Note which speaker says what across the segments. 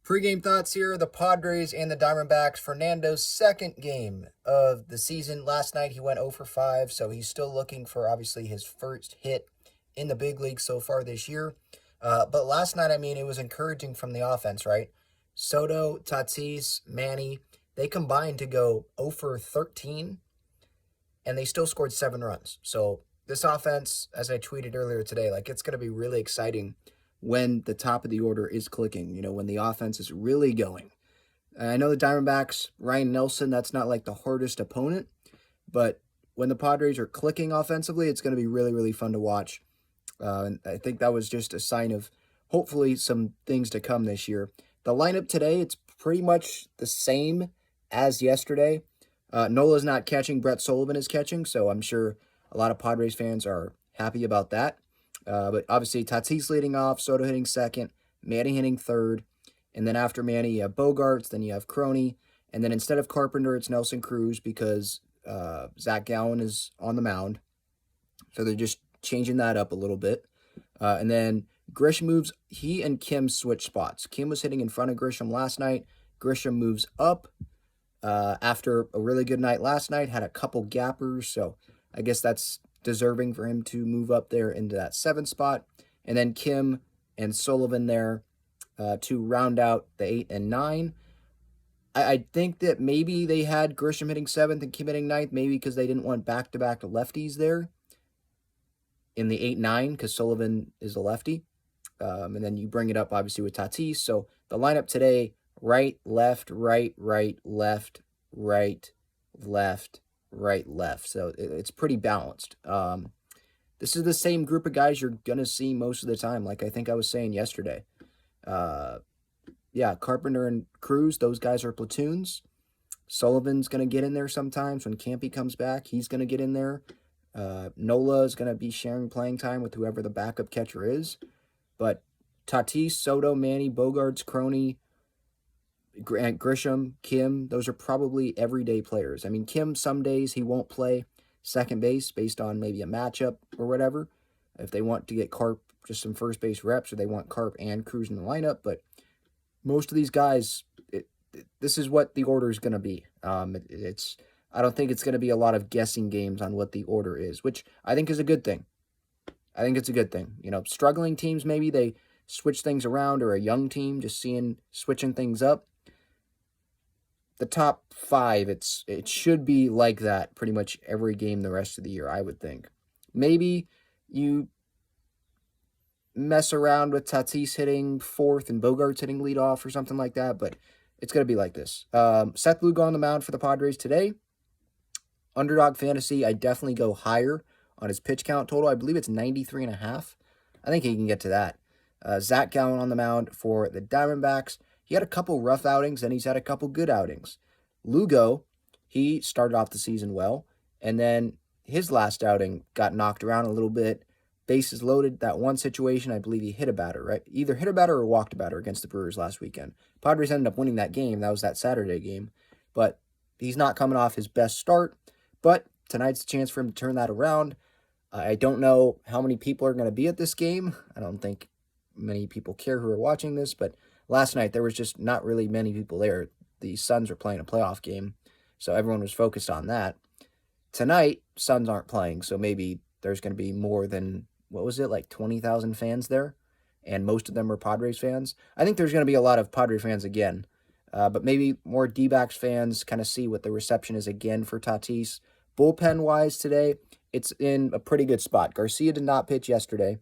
Speaker 1: Pre-game thoughts here, the Padres and the Diamondbacks. Fernando's second game of the season. Last night he went 0 for 5, so he's still looking for obviously his first hit in the big league so far this year. But last night, it was encouraging from the offense, right? Soto, Tatis, Manny, they combined to go 0 for 13, and they still scored 7 runs. So this offense, as I tweeted earlier today, it's going to be really exciting when the top of the order is clicking, when the offense is really going. I know the Diamondbacks, Ryan Nelson, that's not like the hardest opponent, but when the Padres are clicking offensively, it's going to be really, really fun to watch. And I think that was just a sign of hopefully some things to come this year. The lineup today, it's pretty much the same as yesterday. Nola's not catching, Brett Sullivan is catching, so I'm sure a lot of Padres fans are happy about that. But obviously, Tatis leading off, Soto hitting second, Manny hitting third, and then after Manny, you have Bogarts, then you have Crony, and then instead of Carpenter, it's Nelson Cruz because Zach Gallen is on the mound. So they're just changing that up a little bit. And then Grisham moves, he and Kim switch spots. Kim was hitting in front of Grisham last night. Grisham moves up after a really good night last night, had a couple gappers, so I guess that's deserving for him to move up there into that 7th spot. And then Kim and Sullivan there to round out the 8 and 9. I think that maybe they had Grisham hitting 7th and Kim hitting 9th, maybe because they didn't want back-to-back lefties there in the 8-9 because Sullivan is a lefty. And then you bring it up, obviously, with Tatis. So the lineup today, right, left, right, right, left, right, left, right, left. So it's pretty balanced. This is the same group of guys you're going to see most of the time, like I think I was saying yesterday. Yeah, Carpenter and Cruz, those guys are platoons. Sullivan's going to get in there sometimes. When Campy comes back, he's going to get in there. Nola is going to be sharing playing time with whoever the backup catcher is. But Tatis, Soto, Manny, Bogarts, Crony, Grisham, Kim, those are probably everyday players. Kim, some days he won't play second base based on maybe a matchup or whatever. If they want to get Carp just some first base reps or they want Carp and Cruz in the lineup. But most of these guys, this is what the order is going to be. I don't think it's going to be a lot of guessing games on what the order is, which I think is a good thing. I think it's a good thing. Struggling teams, maybe they switch things around, or a young team just switching things up. The top 5, it should be like that pretty much every game the rest of the year, I would think. Maybe you mess around with Tatis hitting 4th and Bogarts hitting leadoff or something like that, but it's going to be like this. Seth Lugo on the mound for the Padres today. Underdog fantasy, I definitely go higher on his pitch count total. I believe it's 93.5. I think he can get to that. Zach Gallen on the mound for the Diamondbacks. He had a couple rough outings, and he's had a couple good outings. Lugo, he started off the season well, and then his last outing got knocked around a little bit. Bases loaded, that one situation, I believe he hit a batter, right? Either hit a batter or walked a batter against the Brewers last weekend. Padres ended up winning that game. That was that Saturday game. But he's not coming off his best start. But tonight's a chance for him to turn that around. I don't know how many people are going to be at this game. I don't think many people care who are watching this, but last night there was just not really many people there. The Suns were playing a playoff game, so everyone was focused on that. Tonight, Suns aren't playing, so maybe there's going to be more than, 20,000 fans there, and most of them are Padres fans. I think there's going to be a lot of Padre fans again, but maybe more D-backs fans kind of see what the reception is again for Tatis. Bullpen-wise today, it's in a pretty good spot. Garcia did not pitch yesterday,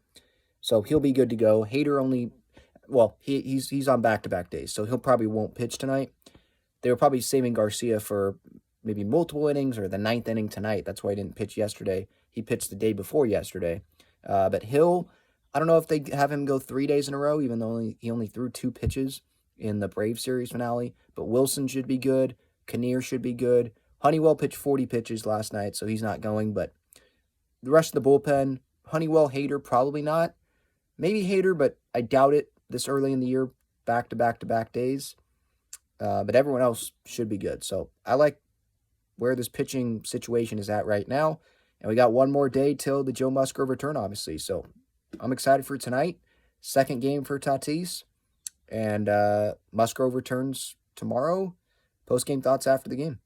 Speaker 1: so he'll be good to go. Hader only, he's on back-to-back days, so he'll probably won't pitch tonight. They were probably saving Garcia for maybe multiple innings or the 9th inning tonight. That's why he didn't pitch yesterday. He pitched the day before yesterday. But Hill, I don't know if they have him go 3 days in a row, even though he only threw 2 pitches in the Braves series finale. But Wilson should be good. Kinnear should be good. Honeywell pitched 40 pitches last night, so he's not going. But the rest of the bullpen, Honeywell, Hader, probably not. Maybe Hader, but I doubt it this early in the year, back-to-back-to-back days. But everyone else should be good. So I like where this pitching situation is at right now. And we got one more day till the Joe Musgrove return, obviously. So I'm excited for tonight. Second game for Tatis. And Musgrove returns tomorrow. Post-game thoughts after the game.